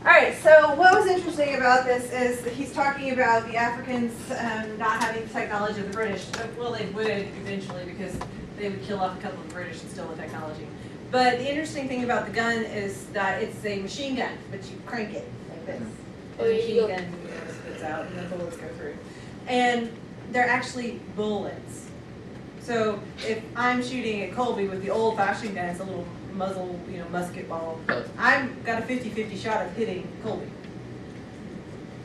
All right, so what was interesting about this is that he's talking about the Africans not having the technology of the British. Well, they would eventually because they would kill off a couple of the British and steal the technology. But the interesting thing about the gun is that it's a machine gun, but you crank it like this. And the machine gun spits out and the bullets go through. And they're actually bullets. So if I'm shooting at Colby with the old-fashioned gun, it's a little muzzle, musket ball. I've got a 50-50 shot of hitting Colby.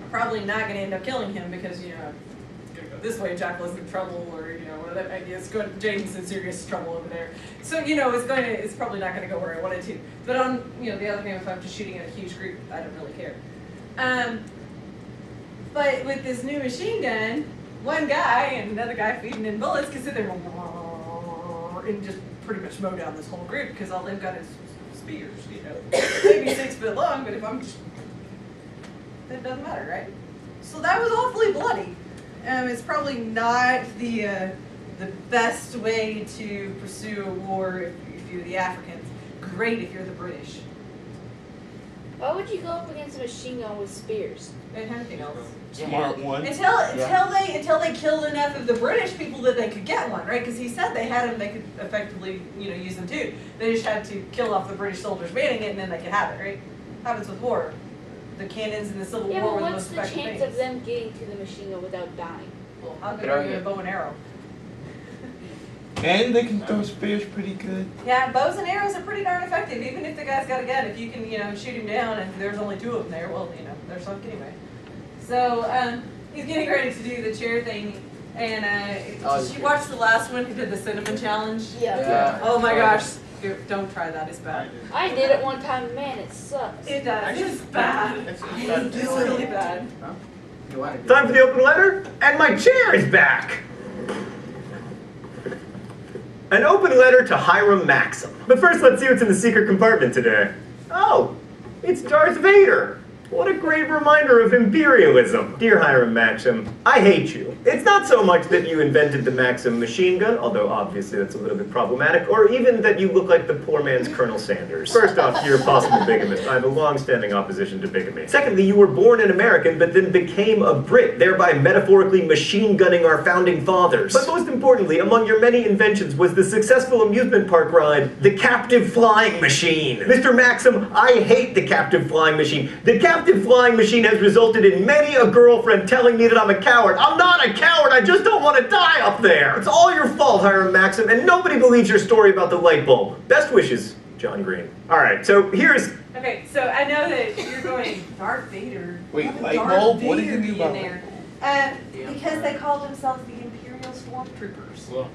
I'm probably not going to end up killing him because, I'm going to go this way, Jacqueline's in trouble, or, whatever. It's going, James in serious trouble over there. So, it's probably not going to go where I wanted to. But on, the other hand, if I'm just shooting at a huge group, I don't really care. But with this new machine gun, one guy and another guy feeding in bullets can sit there and just pretty much mow down this whole group because all they've got is spears, maybe 6 foot long, but if I'm just, it doesn't matter, right? So that was awfully bloody. It's probably not the best way to pursue a war if you're the Africans. Great if you're the British. Why would you go up against a machine gun with spears? And anything else. Smart one. Until they killed enough of the British people that they could get one, right? Because he said they had them, they could effectively, use them too. They just had to kill off the British soldiers manning it, and then they could have it, right? Happens with war. The cannons in the Civil War were the most effective things. What's the chance of them getting to the machine gun without dying? Well, I'm going to get a bow and arrow. And they can throw spears pretty good. Yeah, bows and arrows are pretty darn effective, even if the guy's got a gun. If you can, shoot him down and there's only 2 of them there, well, they're sunk anyway. So, he's getting ready to do the chair thing. And did you watch the last one who did the cinnamon challenge? Yeah. Oh my gosh. Don't try that, it's bad. I did it one time, man, it sucks. It does. It's bad. It's really bad. Time for the open letter, and my chair is back! An open letter to Hiram Maxim. But first, let's see what's in the secret compartment today. Oh, it's Darth Vader. What a great reminder of imperialism. Dear Hiram Maxim, I hate you. It's not so much that you invented the Maxim machine gun, although obviously that's a little bit problematic, or even that you look like the poor man's Colonel Sanders. First off, you're a possible bigamist. I have a long-standing opposition to bigamy. Secondly, you were born an American, but then became a Brit, thereby metaphorically machine gunning our founding fathers. But most importantly, among your many inventions was the successful amusement park ride, the captive flying machine. Mr. Maxim, I hate the captive flying machine. The captive flying machine has resulted in many a girlfriend telling me that I'm a coward. I'm not a coward, I just don't want to die up there. It's all your fault, Hiram Maxim, and nobody believes your story about the light bulb. Best wishes, John Green. Alright, so here's... Okay, so I know that you're going, Darth Vader. Wait, light bulb? What did you do about there? Because they called themselves the Imperial Stormtroopers. Well.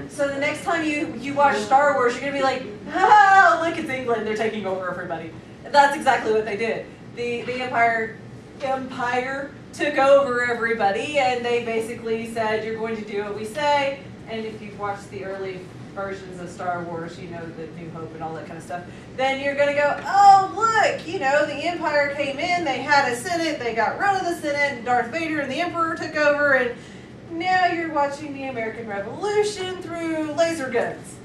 So the next time you watch Star Wars, you're going to be like, oh, look, it's England, they're taking over everybody. That's exactly what they did. The Empire took over everybody, and they basically said, you're going to do what we say, and if you've watched the early versions of Star Wars, the New Hope and all that kind of stuff, then you're going to go, oh, look, the Empire came in, they had a Senate, they got rid of the Senate, and Darth Vader and the Emperor took over, and now you're watching the American Revolution through laser guns.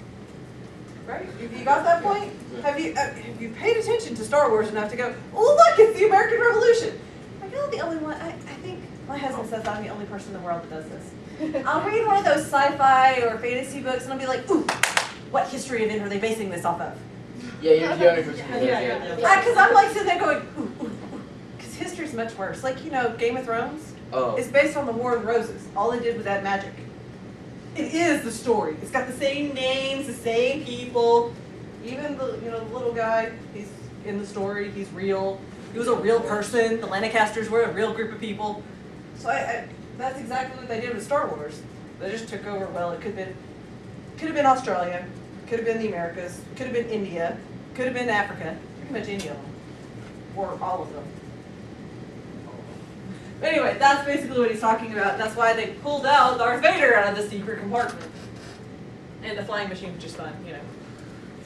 Right? Have you got that point? Have you paid attention to Star Wars enough to go, oh look, it's the American Revolution? I'm not the only one. I think my husband says I'm the only person in the world that does this. I'll read one of those sci-fi or fantasy books and I'll be like, ooh, what history event are they basing this off of? Yeah, you're the only person. Because I'm like sitting there going, ooh, ooh, ooh. Because history's much worse. Like, Game of Thrones is based on the War of Roses. All they did was add magic. It is the story. It's got the same names, the same people. Even the little guy, he's in the story. He's real. He was a real person. The Lannisters were a real group of people. So that's exactly what they did with Star Wars. They just took over. Well, it could have been Australia, could have been the Americas, could have been India, could have been Africa. Pretty much any of them, or all of them. But anyway, that's basically what he's talking about. That's why they pulled out Darth Vader out of the secret compartment. And the flying machine was just fun,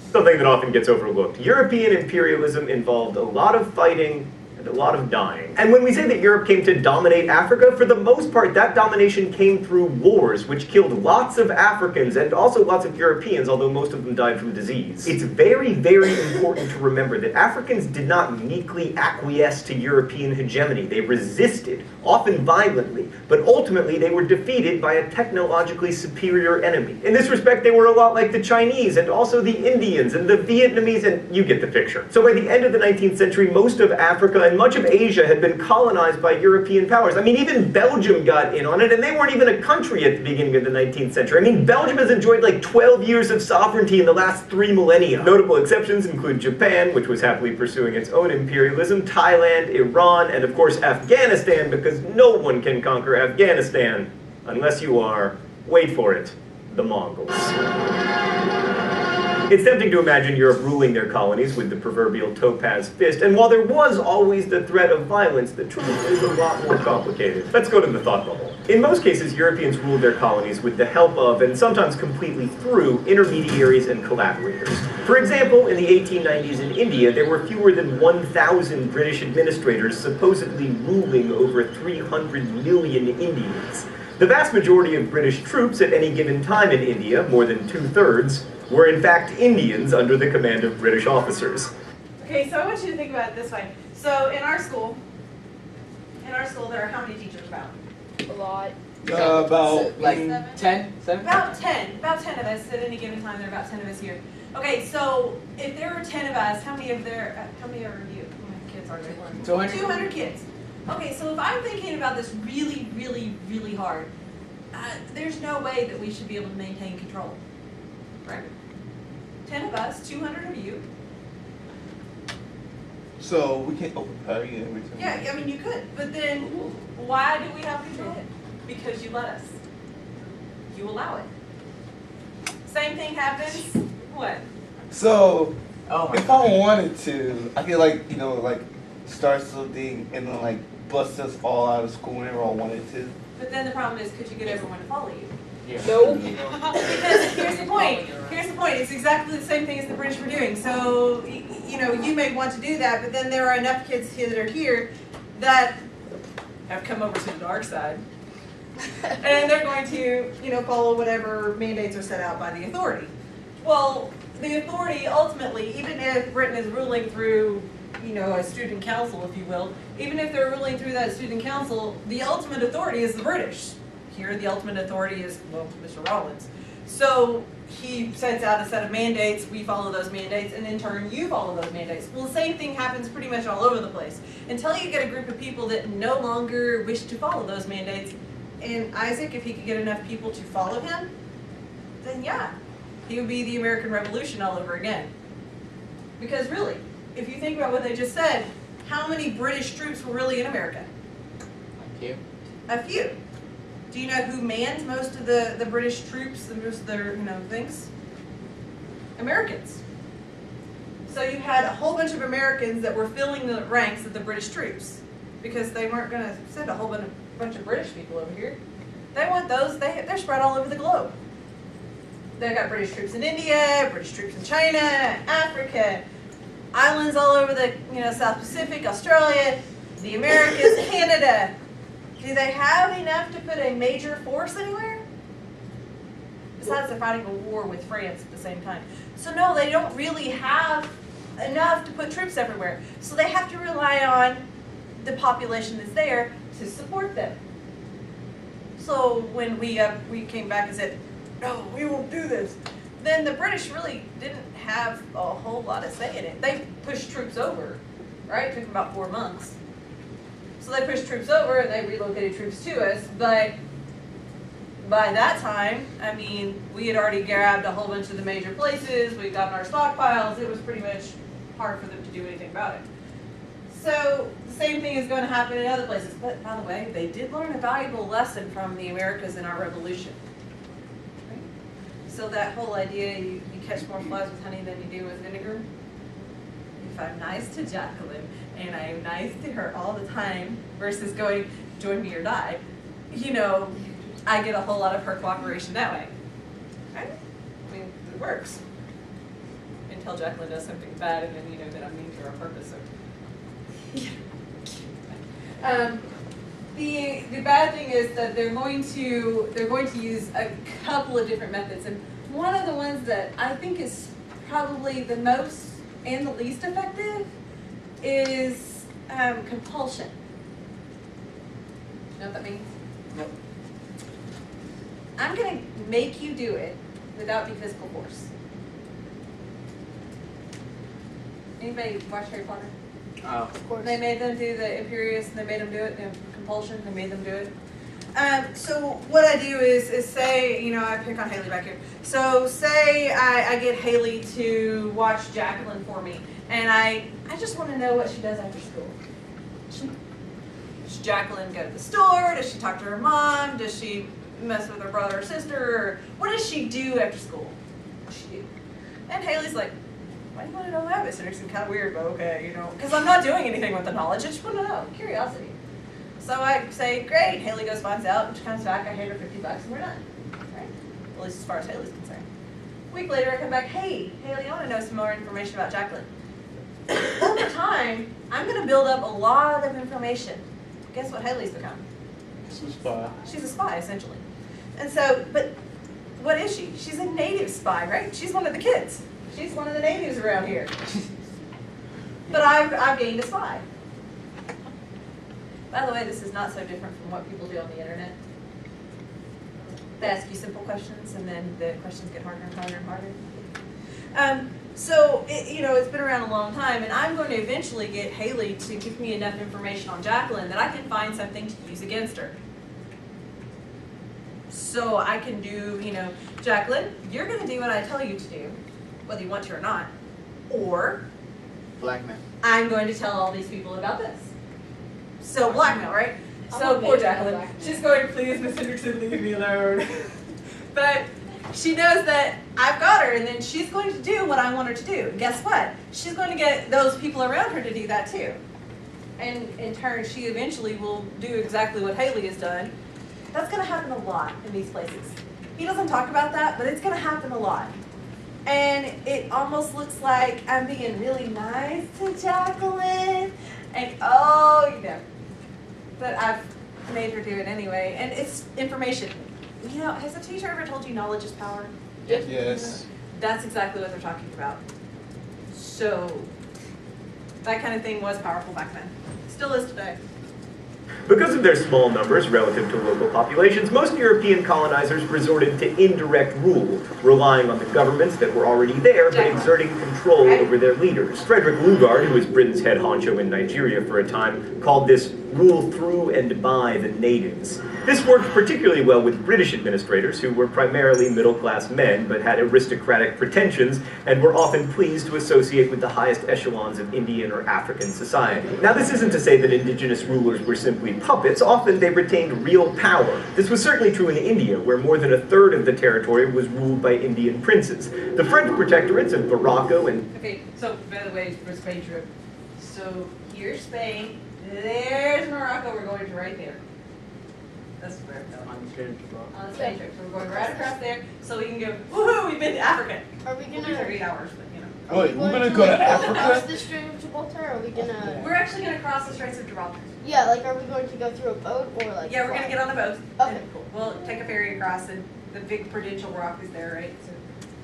Something that often gets overlooked. European imperialism involved a lot of fighting and a lot of dying. And when we say that Europe came to dominate Africa, for the most part, that domination came through wars, which killed lots of Africans and also lots of Europeans, although most of them died from disease. It's very, very important to remember that Africans did not meekly acquiesce to European hegemony. They resisted, often violently, but ultimately they were defeated by a technologically superior enemy. In this respect, they were a lot like the Chinese, and also the Indians, and the Vietnamese, and you get the picture. So by the end of the 19th century, most of Africa and much of Asia had been colonized by European powers. I mean, even Belgium got in on it, and they weren't even a country at the beginning of the 19th century. I mean, Belgium has enjoyed like 12 years of sovereignty in the last 3 millennia. Notable exceptions include Japan, which was happily pursuing its own imperialism, Thailand, Iran, and of course Afghanistan, because no one can conquer Afghanistan unless you are, wait for it, the Mongols. It's tempting to imagine Europe ruling their colonies with the proverbial topaz fist, and while there was always the threat of violence, the truth is a lot more complicated. Let's go to the thought bubble. In most cases, Europeans ruled their colonies with the help of, and sometimes completely through, intermediaries and collaborators. For example, in the 1890s in India, there were fewer than 1,000 British administrators supposedly ruling over 300 million Indians. The vast majority of British troops at any given time in India, more than 2/3, were in fact Indians under the command of British officers. Okay, so I want you to think about it this way. So in our school, there are how many teachers about? A lot. About like Seven? 10? 7? About 10 of us at any given time. There are about 10 of us here. Okay, so if there are 10 of us, how many are you? How many kids are there? 200? 200 kids. Okay, so if I'm thinking about this really, really, really hard, there's no way that we should be able to maintain control, right? 10 of us, 200 of you. So we can't overpower you every time. Yeah, I mean you could, but then why do we have control? Because you let us. You allow it. Same thing happens. What? So Oh my if god. I wanted to, I could like start something and then like bust us all out of school whenever I wanted to. But then the problem is, could you get everyone to follow you? Yeah. No. Because here's the point. Here's the point. It's exactly the same thing as the British were doing. So, you may want to do that, but then there are enough kids here that are here that have come over to the dark side. And they're going to, follow whatever mandates are set out by the authority. Well, the authority ultimately, even if Britain is ruling through, a student council, if you will, even if they're ruling through that student council, the ultimate authority is the British. Here, the ultimate authority is, Mr. Rollins. So he sets out a set of mandates, we follow those mandates, and in turn, you follow those mandates. Well, the same thing happens pretty much all over the place. Until you get a group of people that no longer wish to follow those mandates, and Isaac, if he could get enough people to follow him, then yeah, he would be the American Revolution all over again. Because really, if you think about what they just said, how many British troops were really in America? Thank you. A few. Do you know who manned most of the British troops, most of their, things? Americans. So you had a whole bunch of Americans that were filling the ranks of the British troops because they weren't going to send a whole bunch of British people over here. They want those, they're spread all over the globe. They've got British troops in India, British troops in China, Africa, islands all over the, South Pacific, Australia, the Americas, Canada. Do they have enough to put a major force anywhere? Besides they're fighting a war with France at the same time. So no, they don't really have enough to put troops everywhere. So they have to rely on the population that's there to support them. So when we came back and said, no, we won't do this, then the British really didn't have a whole lot of say in it. They pushed troops over, right? It took them about 4 months. So they pushed troops over and they relocated troops to us, but by that time, I mean, we had already grabbed a whole bunch of the major places, we'd gotten our stockpiles, it was pretty much hard for them to do anything about it. So the same thing is going to happen in other places, but by the way, they did learn a valuable lesson from the Americas in our revolution. Right? So that whole idea, you catch more flies with honey than you do with vinegar. If I'm nice to Jacqueline, and I am nice to her all the time, versus going, join me or die, I get a whole lot of her cooperation that way. Right? I mean, it works. Until Jacqueline does something bad, and then that I'm mean to her on purpose. So. The bad thing is that they're going to use a couple of different methods, and one of the ones that I think is probably the most and the least effective is compulsion. You know what that means? Nope. I'm gonna make you do it without the physical force. Anybody watch Harry Potter? Oh. Of course. They made them do the Imperius, and they made them do it. Compulsion, they made them do it. So what I do is say, you know, I pick on Haley back here. So say I get Haley to watch Jacqueline for me, and I just want to know what she does after school. Does Jacqueline go to the store? Does she talk to her mom? Does she mess with her brother or sister? Or what does she do after school? What does she do? And Haley's like, why do you want to know that? It seems kind of weird, but okay, you know, because I'm not doing anything with the knowledge. I just want to know, curiosity. So I say, great. Haley goes, finds out, and she comes back. I hand her $50, and we're done. Right? At least as far as Haley's concerned. A week later, I come back. Hey, Haley, I want to know some more information about Jacqueline. Over time, I'm going to build up a lot of information. Guess what Haley's become? She's a spy. She's a spy, essentially. And so, but what is she? She's a native spy, right? She's one of the kids. She's one of the natives around here. But I've gained a spy. By the way, this is not so different from what people do on the internet. They ask you simple questions, and then the questions get harder and harder and harder. So, it's been around a long time, and I'm going to eventually get Haley to give me enough information on Jacqueline that I can find something to use against her. So I can do, Jacqueline, you're going to do what I tell you to do, whether you want to or not. Or Blackmail. I'm going to tell all these people about this. So blackmail, right? So I'm poor amazed at Jacqueline. blackmail. She's going, please, Miss Henderson, leave me alone. But she knows that I've got her, and then she's going to do what I want her to do. And guess what? She's going to get those people around her to do that too. And in turn, she eventually will do exactly what Haley has done. That's going to happen a lot in these places. He doesn't talk about that, but it's going to happen a lot. And it almost looks like I'm being really nice to Jacqueline. And but I've made her do it anyway. And it's information. Has a teacher ever told you knowledge is power? Yes. That's exactly what they're talking about. So that kind of thing was powerful back then. Still is today. Because of their small numbers relative to local populations, most European colonizers resorted to indirect rule, relying on the governments that were already there, but exerting control over their leaders. Frederick Lugard, who was Britain's head honcho in Nigeria for a time, called this rule through and by the natives. This worked particularly well with British administrators, who were primarily middle-class men, but had aristocratic pretensions, and were often pleased to associate with the highest echelons of Indian or African society. Now, this isn't to say that indigenous rulers were simply puppets. Often they retained real power. This was certainly true in India, where more than a third of the territory was ruled by Indian princes. The French protectorates of Morocco and... Okay, so by the way, for Spain trip, so here's Spain, there's Morocco, we're going to right there. That's where we're going. On the Spain trip. On the Spain trip, so we're going right across there, so we can go, woohoo, we've been to Africa. Are we We'll gonna? be there 8 hours, but Wait, we're gonna go to Across Africa? the Strait of Gibraltar? Or are we gonna? We're actually gonna cross the Straits of Gibraltar. Yeah, like are we going to go through a boat or like? Yeah, we're gonna fly? get on a boat. Okay, and cool. We'll take a ferry across, and the big Prudential Rock is there, right? So,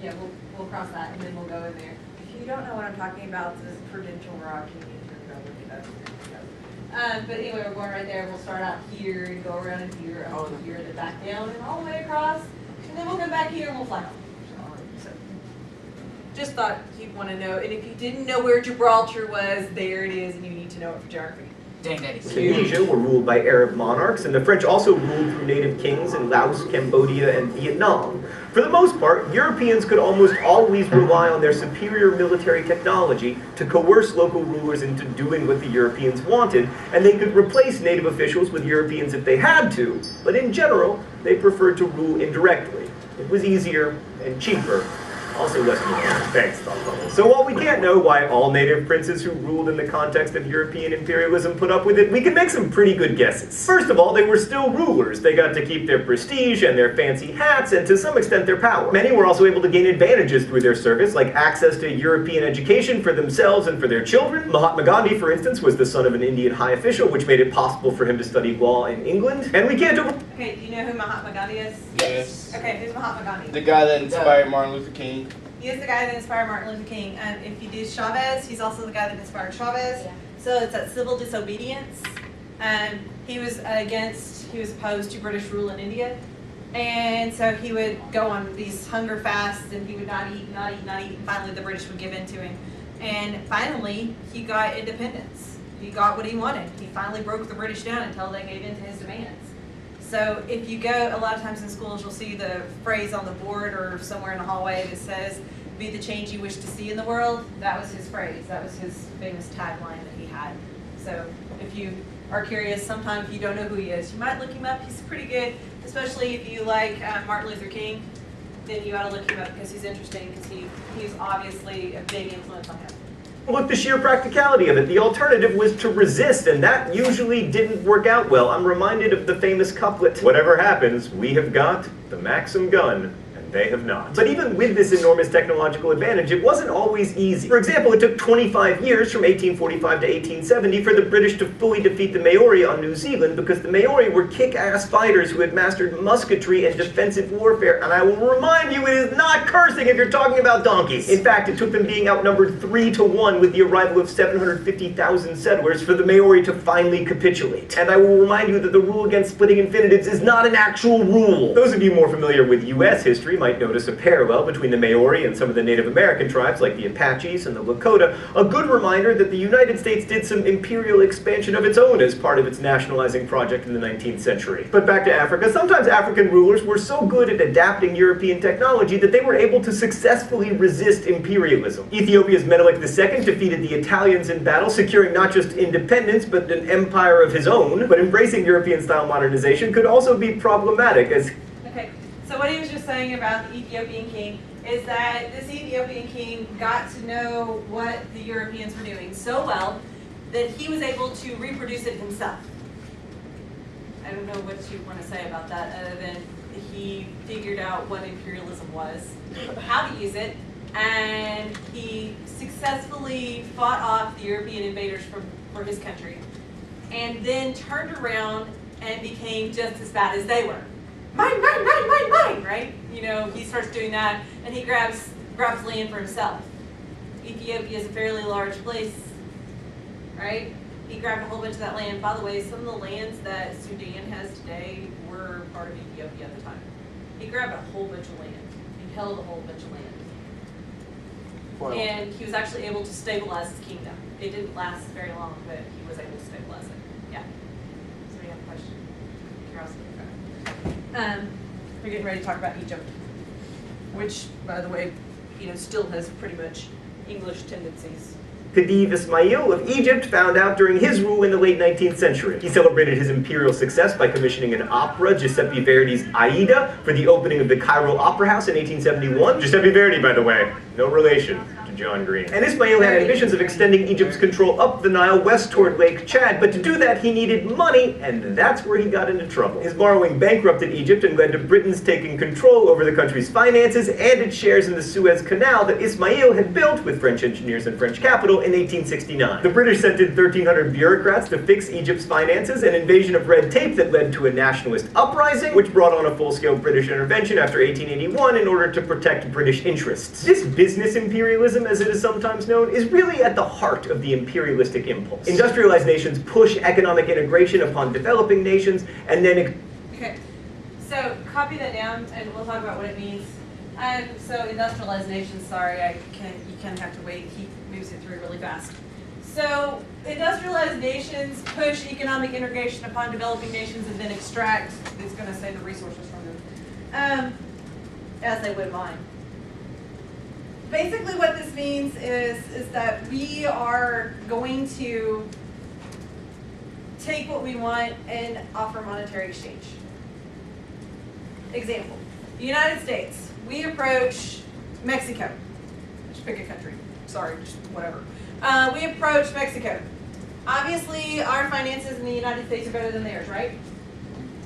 yeah, we'll cross that, and then we'll go in there. If you don't know what I'm talking about, this Prudential Rock, you need to go look it up. But anyway, we're going right there. We'll start out here and go around in here, up to here, and then back down and all the way across, and then we'll come back here and we'll fly home. So, just thought you'd want to know, and if you didn't know where Gibraltar was, there it is, and you need to know it for geography. Dang, that is Tunisia were ruled by Arab monarchs, and the French also ruled through native kings in Laos, Cambodia, and Vietnam. For the most part, Europeans could almost always rely on their superior military technology to coerce local rulers into doing what the Europeans wanted, and they could replace native officials with Europeans if they had to, but in general, they preferred to rule indirectly. It was easier and cheaper. Also less nuanced. Thanks, thought bubble. So while we can't know why all native princes who ruled in the context of European imperialism put up with it, we can make some pretty good guesses. First of all, they were still rulers. They got to keep their prestige and their fancy hats, and to some extent their power. Many were also able to gain advantages through their service, like access to European education for themselves and for their children. Mahatma Gandhi, for instance, was the son of an Indian high official, which made it possible for him to study law in England. And we can't Okay, do you know who Mahatma Gandhi is? Yes. Okay, who's Mahatma Gandhi? The guy that inspired Martin Luther King. He is the guy that inspired Martin Luther King. If you do Chavez, he's also the guy that inspired Chavez. Yeah. So it's that civil disobedience. He was opposed to British rule in India. And so he would go on these hunger fasts and he would not eat, not eat, not eat. And finally the British would give in to him. And finally he got independence. He got what he wanted. He finally broke the British down until they gave in to his demands. So if you go, a lot of times in schools, you'll see the phrase on the board or somewhere in the hallway that says, "Be the change you wish to see in the world." That was his phrase. That was his famous tagline that he had. So if you are curious, sometimes you don't know who he is, you might look him up. He's pretty good, especially if you like Martin Luther King. Then you ought to look him up because he's interesting, because he's obviously a big influence on him. Look, the sheer practicality of it. The alternative was to resist, and that usually didn't work out well. I'm reminded of the famous couplet, "Whatever happens, we have got the Maxim gun, and they have not." But even with this enormous technological advantage, it wasn't always easy. For example, it took 25 years from 1845 to 1870 for the British to fully defeat the Maori on New Zealand, because the Maori were kick-ass fighters who had mastered musketry and defensive warfare, and I will remind you, it is not cursing if you're talking about donkeys. In fact, it took them being outnumbered 3-1 with the arrival of 750,000 settlers for the Maori to finally capitulate. And I will remind you that the rule against splitting infinitives is not an actual rule. Those of you more familiar with US history might notice a parallel between the Maori and some of the Native American tribes like the Apaches and the Lakota, a good reminder that the United States did some imperial expansion of its own as part of its nationalizing project in the 19th century. But back to Africa, sometimes African rulers were so good at adapting European technology that they were able to successfully resist imperialism. Ethiopia's Menelik II defeated the Italians in battle, securing not just independence but an empire of his own. But embracing European-style modernization could also be problematic as... Okay, so what he was just saying about the Ethiopian king is that this Ethiopian king got to know what the Europeans were doing so well that he was able to reproduce it himself. I don't know what you want to say about that other than he figured out what imperialism was, how to use it, and he successfully fought off the European invaders for his country, and then turned around and became just as bad as they were. Mine, mine, mine, mine, mine, right? You know, he starts doing that, and he grabs land for himself. Ethiopia is a fairly large place, right? He grabbed a whole bunch of that land. By the way, some of the lands that Sudan has today were part of Ethiopia at the time. He grabbed a whole bunch of land. He held a whole bunch of land. Wow. And he was actually able to stabilize his kingdom. It didn't last very long, but he was able to stabilize it. Yeah. Somebody have a question? Curiosity. We're getting ready to talk about Egypt, which, by the way, you know, still has pretty much English tendencies. Khedive Ismail of Egypt found out during his rule in the late 19th century. He celebrated his imperial success by commissioning an opera, Giuseppe Verdi's Aida, for the opening of the Cairo Opera House in 1871. Giuseppe Verdi, by the way, no relation to John Green. And Ismail had ambitions of extending Egypt's control up the Nile west toward Lake Chad, but to do that he needed money, and that's where he got into trouble. His borrowing bankrupted Egypt and led to Britain's taking control over the country's finances and its shares in the Suez Canal that Ismail had built with French engineers and French capital in 1869. The British sent in 1,300 bureaucrats to fix Egypt's finances, an invasion of red tape that led to a nationalist uprising, which brought on a full-scale British intervention after 1881 in order to protect British interests. This business imperialism, as it is sometimes known, is really at the heart of the imperialistic impulse. Industrialized nations push economic integration upon developing nations, and then... Okay, so copy that down, and we'll talk about what it means. So industrialized nations, sorry, you kind of have to wait. He moves it through really fast. So industrialized nations push economic integration upon developing nations and then extract, it's going to say the resources from them, as they would mine. Basically what this means is that we are going to take what we want and offer monetary exchange. Example, the United States. We approach Mexico. Just pick a country. Sorry, just whatever. We approach Mexico. Obviously, our finances in the United States are better than theirs, right?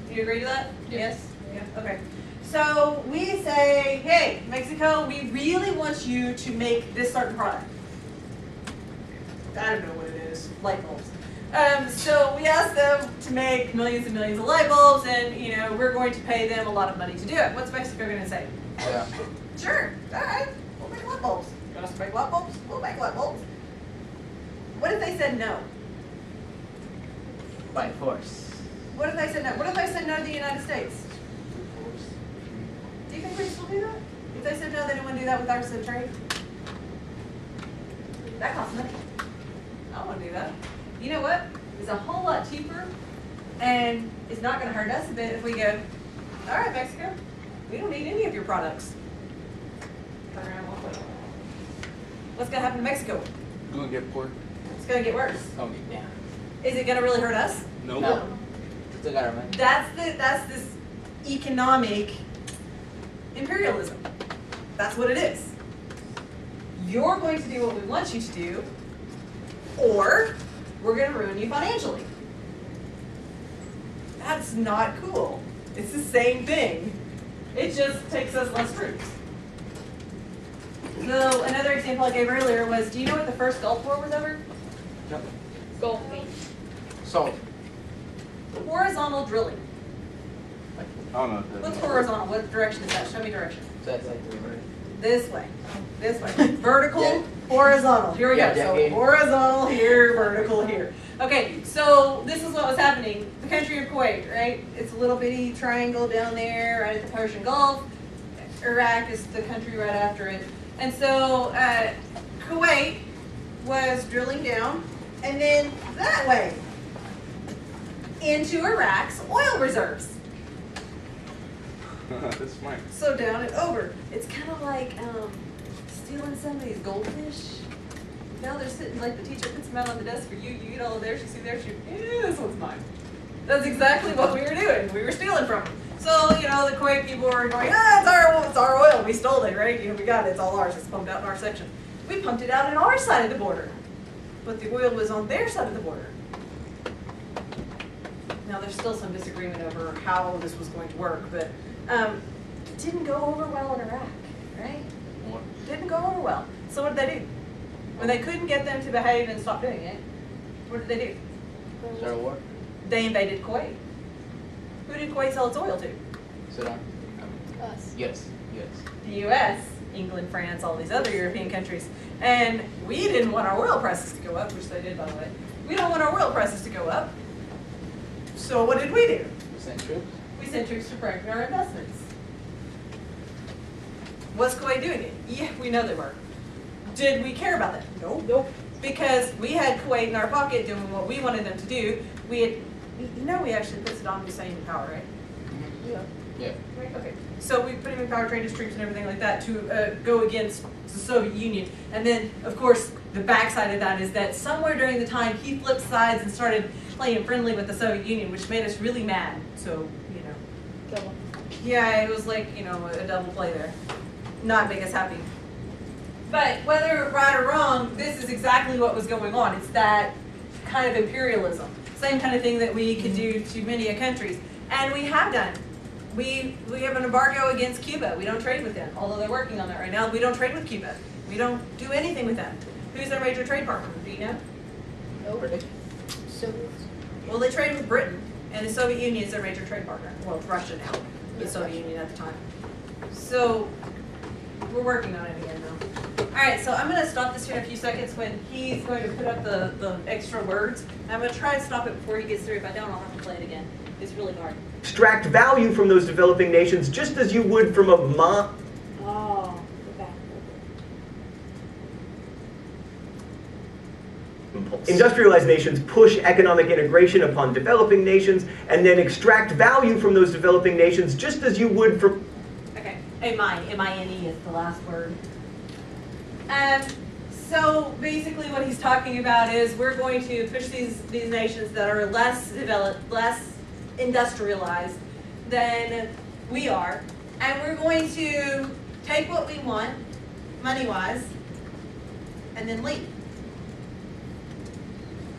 Do you agree to that? Yes? Yeah, okay. So we say, hey, Mexico, we really want you to make this certain product. I don't know what it is, light bulbs. So we ask them to make millions and millions of light bulbs, and we're going to pay them a lot of money to do it. What's Mexico going to say? Yeah. Sure, all right, we'll make light bulbs. You want us to make light bulbs? We'll make light bulbs. What if they said no? By force. What if they said no? What if they said no to the United States? Do you think we'd still do that? If they said no, they didn't want to do that with our trade? That costs money. I don't want to do that. You know what? It's a whole lot cheaper, and it's not going to hurt us a bit if we go, all right, Mexico, we don't need any of your products. Turn around, walk away. What's going to happen to Mexico? Gonna get poor. It's going to get worse. Gonna get down. Is it going to really hurt us? No. Still got our money. That's this economic imperialism. That's what it is. You're going to do what we want you to do, or we're going to ruin you financially. That's not cool. It's the same thing. It just takes us less troops. So another example I gave earlier was, do you know what the first Gulf War was over? Yep. Golfing. So. Horizontal drilling. I don't know. What's horizontal? What direction is that? Show me direction. So that's like 3 minutes. This way. This way. Vertical, Yeah. horizontal. Here we Yeah, go. yeah, So yeah. horizontal here, vertical here. Okay, so this is what was happening. The country of Kuwait, right? It's a little bitty triangle down there right at the Persian Gulf. Iraq is the country right after it. And so Kuwait was drilling down, and then that way into Iraq's oil reserves. That's smart. So down and over. It's kind of like stealing somebody's goldfish. Now they're sitting, like the teacher puts them out on the desk for you. You get all of theirs, you see theirs, this one's mine. That's exactly what we were doing. We were stealing from them. So, the Kuwait people were going, it's our oil. We stole it, right? We got it. It's all ours. It's pumped out in our section. We pumped it out in our side of the border. But the oil was on their side of the border. Now, there's still some disagreement over how this was going to work, but it didn't go over well in Iraq, right? What? Didn't go over well. So what did they do? When they couldn't get them to behave and stop doing it, what did they do? Start a war. They invaded Kuwait. Who did Kuwait sell its oil to? Saddam. Us. Yes. The U.S., England, France, all these other European countries. And we didn't want our oil prices to go up, which they did, by the way. We don't want our oil prices to go up. So what did we do? We sent troops. We sent troops to protect our investments. Was Kuwait doing it? Yeah, we know they were. Did we care about that? No. Nope. Because we had Kuwait in our pocket doing what we wanted them to do. We had, we actually put Saddam Hussein in power, right? Yeah. Yeah. Right, okay. So we put him in power, trained his troops and everything like that to go against the Soviet Union. And then, of course, the backside of that is that somewhere during the time he flipped sides and started playing friendly with the Soviet Union, which made us really mad. So, Double. yeah, it was like, a double play there. Not make us happy. But whether right or wrong, this is exactly what was going on. It's that kind of imperialism. Same kind of thing that we could do to many countries. And we have done. We have an embargo against Cuba. We don't trade with them, although they're working on that right now. We don't trade with Cuba. We don't do anything with them. Who's their major trade partner? Do you know? Nope. Soviets. Well, they trade with Britain, and the Soviet Union is their major trade partner. Well, it's Russia now, the Soviet Union at the time. So we're working on it again, though. All right, so I'm going to stop this here in a few seconds when he's going to put up the extra words. I'm going to try and stop it before he gets through. If I don't, I'll have to play it again. It's really hard. Extract value from those developing nations just as you would from a Oh, go back. Industrialized nations push economic integration upon developing nations and then extract value from those developing nations just as you would from... Okay, M-I-N-E is the last word. So basically what he's talking about is we're going to push these nations that are less developed, less industrialized than we are, and we're going to take what we want money-wise, and then leave.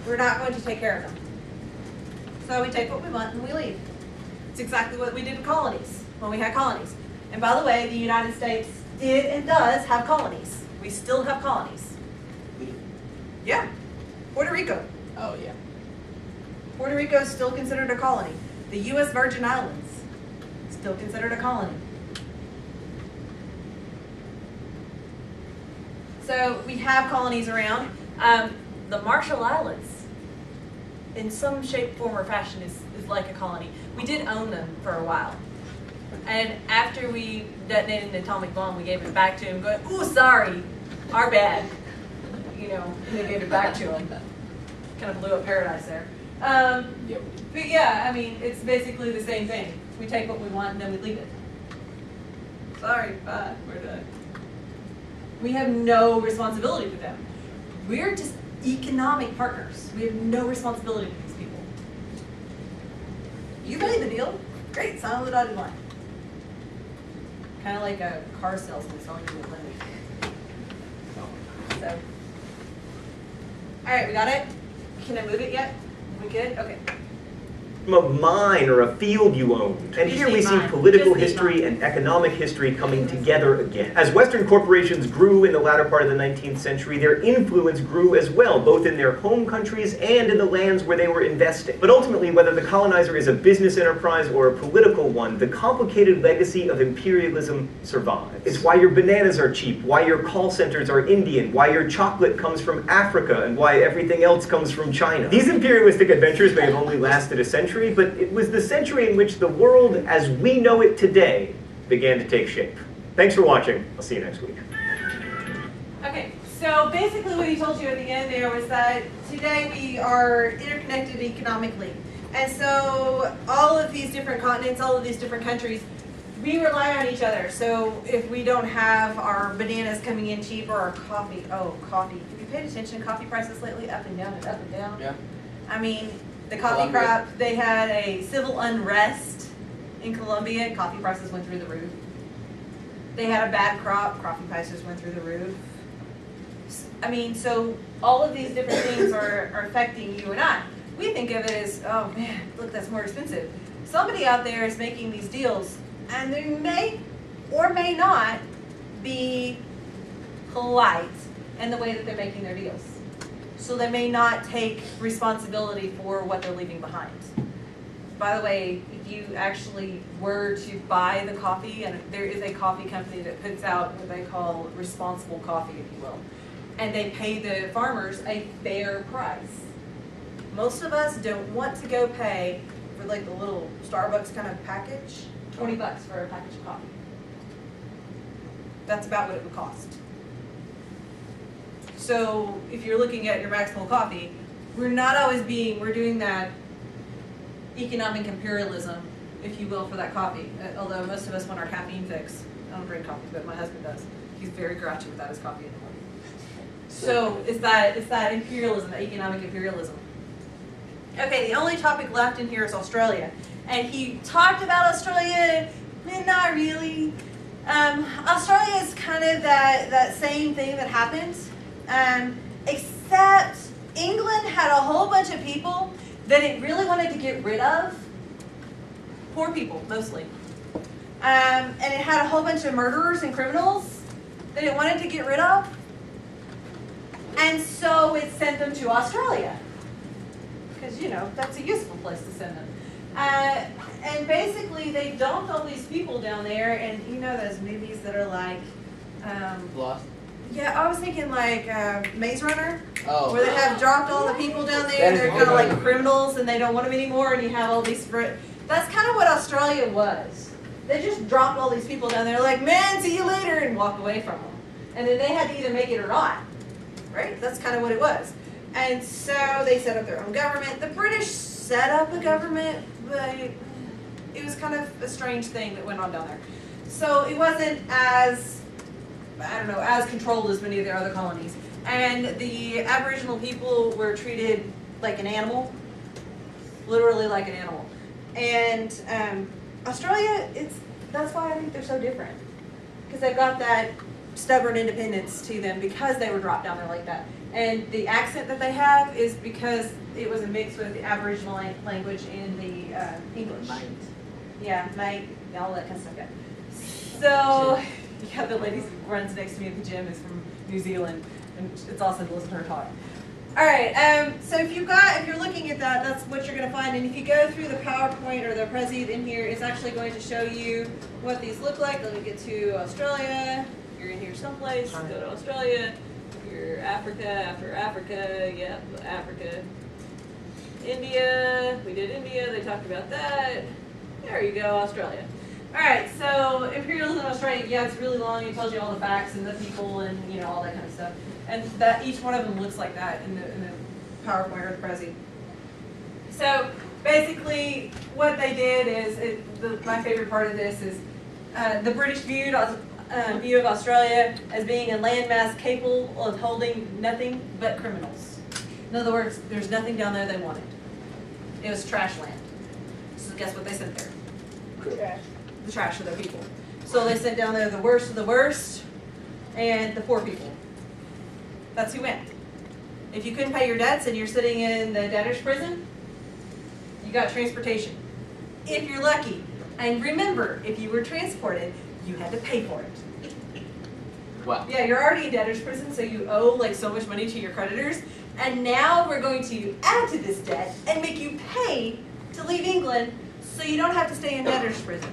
We're not going to take care of them. So we take what we want and we leave. It's exactly what we did in colonies, when we had colonies. And by the way, the United States did and does have colonies. We still have colonies. Yeah. Puerto Rico. Oh, yeah. Puerto Rico is still considered a colony. The U.S. Virgin Islands, still considered a colony. So we have colonies around. The Marshall Islands, in some shape, form, or fashion, is like a colony. We did own them for a while. And after we detonated an atomic bomb, we gave it back to them, going, ooh, sorry, our bad. You know, they gave it back to them. Kind of blew up paradise there. Yep. But yeah, I mean, it's basically the same thing. We take what we want and then we leave it. Sorry, bye, we're done. We have no responsibility for them. We're just economic partners. We have no responsibility for these people. You made the deal. Great, sign on the dotted line. Kind of like a car salesman selling you a limit. So, all right, we got it? Can I move it yet? We good? Okay. From a mine or a field you owned. And here we see political history and economic history coming together again. As Western corporations grew in the latter part of the 19th century, their influence grew as well, both in their home countries and in the lands where they were investing. But ultimately, whether the colonizer is a business enterprise or a political one, the complicated legacy of imperialism survives. It's why your bananas are cheap, why your call centers are Indian, why your chocolate comes from Africa, and why everything else comes from China. These imperialistic adventures may have only lasted a century, but it was the century in which the world as we know it today began to take shape. Thanks for watching. I'll see you next week. Okay, so basically what he told you at the end there was that today we are interconnected economically. And so all of these different continents, all of these different countries, we rely on each other. So if we don't have our bananas coming in cheap or our coffee, coffee. Have you paid attention to coffee prices lately? Up and down and up and down. Yeah. I mean, the coffee crop, they had a civil unrest in Colombia and coffee prices went through the roof. They had a bad crop, coffee prices went through the roof. I mean, so all of these different things are affecting you and I. We think of it as, oh man, look, that's more expensive. Somebody out there is making these deals and they may or may not be polite in the way that they're making their deals. So they may not take responsibility for what they're leaving behind. By the way, if you actually were to buy the coffee, and there is a coffee company that puts out what they call responsible coffee, if you will, and they pay the farmers a fair price. Most of us don't want to go pay for like the little Starbucks kind of package, $20 for a package of coffee. That's about what it would cost. So if you're looking at your Maxwell coffee, we're doing that economic imperialism, if you will, for that coffee. Although most of us want our caffeine fix. I don't drink coffee, but my husband does. He's very grouchy without his coffee in the morning. So it's that imperialism, that economic imperialism. Okay, the only topic left in here is Australia. And he talked about Australia, not really. Australia is kind of that same thing that happens. Except England had a whole bunch of people that it really wanted to get rid of. Poor people, mostly. And it had a whole bunch of murderers and criminals that it wanted to get rid of. And so it sent them to Australia. Because, you know, that's a useful place to send them. And basically they dumped all these people down there, and you know those movies that are like... Lost? Yeah, I was thinking like Maze Runner, Oh. where they have dropped all the people down there, and they're kind of like criminals, and they don't want them anymore, and you have all these... That's kind of what Australia was. They just dropped all these people down there, like, man, see you later, and walk away from them. And then they had to either make it or not, right? That's kind of what it was. And so they set up their own government. The British set up a government, but it was kind of a strange thing that went on down there. So it wasn't as... as controlled as many of their other colonies. And the Aboriginal people were treated like an animal, literally like an animal. And Australia, that's why I think they're so different. Because they've got that stubborn independence to them because they were dropped down there like that. And the accent that they have is because it was a mix with the Aboriginal language and the English. Yeah, mate, all that kind of stuff. Yeah. So, yeah, the lady who runs next to me at the gym is from New Zealand, and it's awesome to listen to her talk. All right, so if you're looking at that, that's what you're going to find. And if you go through the PowerPoint or the Prezi in here, it's actually going to show you what these look like. Let me get to Australia. You're in here someplace. Go to Australia. You're Africa. After Africa, yep, Africa. India. We did India. They talked about that. There you go, Australia. All right, so imperialism in Australia, yeah, it's really long. It tells you all the facts and the people and all that kind of stuff. And that each one of them looks like that in the PowerPoint or the Prezi. So basically, what they did is my favorite part of this is the British view of Australia as being a landmass capable of holding nothing but criminals. In other words, there's nothing down there they wanted. It was trash land. So guess what they sent there? Trash. The trash of their people. So they sent down there the worst of the worst and the poor people. That's who went. If you couldn't pay your debts and you're sitting in the debtor's prison, you got transportation. If you're lucky. And remember, if you were transported, you had to pay for it. Wow. Yeah, you're already in debtor's prison, so you owe like so much money to your creditors. And now we're going to add to this debt and make you pay to leave England so you don't have to stay in debtor's prison.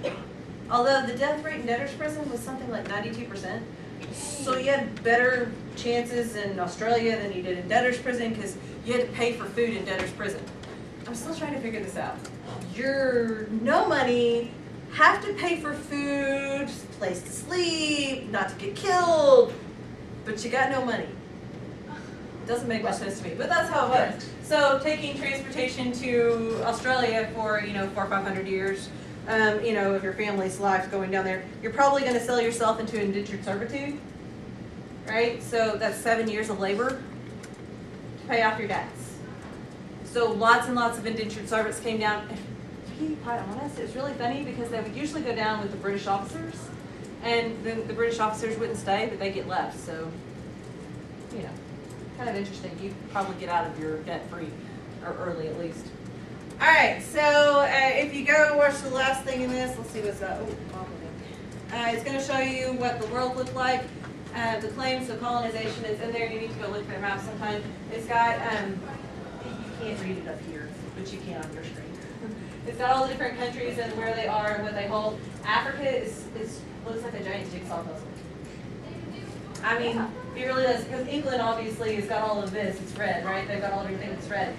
Although the death rate in debtor's prison was something like 92%. So you had better chances in Australia than you did in debtor's prison because you had to pay for food in debtor's prison. I'm still trying to figure this out. You're no money, have to pay for food, place to sleep, not to get killed, but you got no money. Doesn't make much sense to me, but that's how it was. So taking transportation to Australia for 400 or 500 years, if your family's life going down there, you're probably going to sell yourself into indentured servitude, right? So that's 7 years of labor to pay off your debts. So lots and lots of indentured servants came down. To be quite honest, it was really funny because they would usually go down with the British officers, and then the British officers wouldn't stay, but they get left. So, kind of interesting. You probably get out of your debt free, or early at least. All right, so if you go and watch the last thing in this, let's see what's that. It's going to show you what the world looked like. The claims of colonization is in there. You need to go look for their map sometime. It's got, you can't read it up here, but you can on your screen. It's got all the different countries and where they are and what they hold. Africa looks like a giant jigsaw puzzle. I mean, it really does, because England obviously has got all of this. It's red, right? They've got all everything that's red.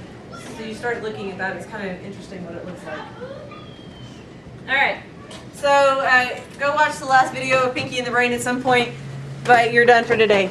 So you start looking at that, it's kind of interesting what it looks like. All right, so go watch the last video of Pinky and the Brain at some point, but you're done for today.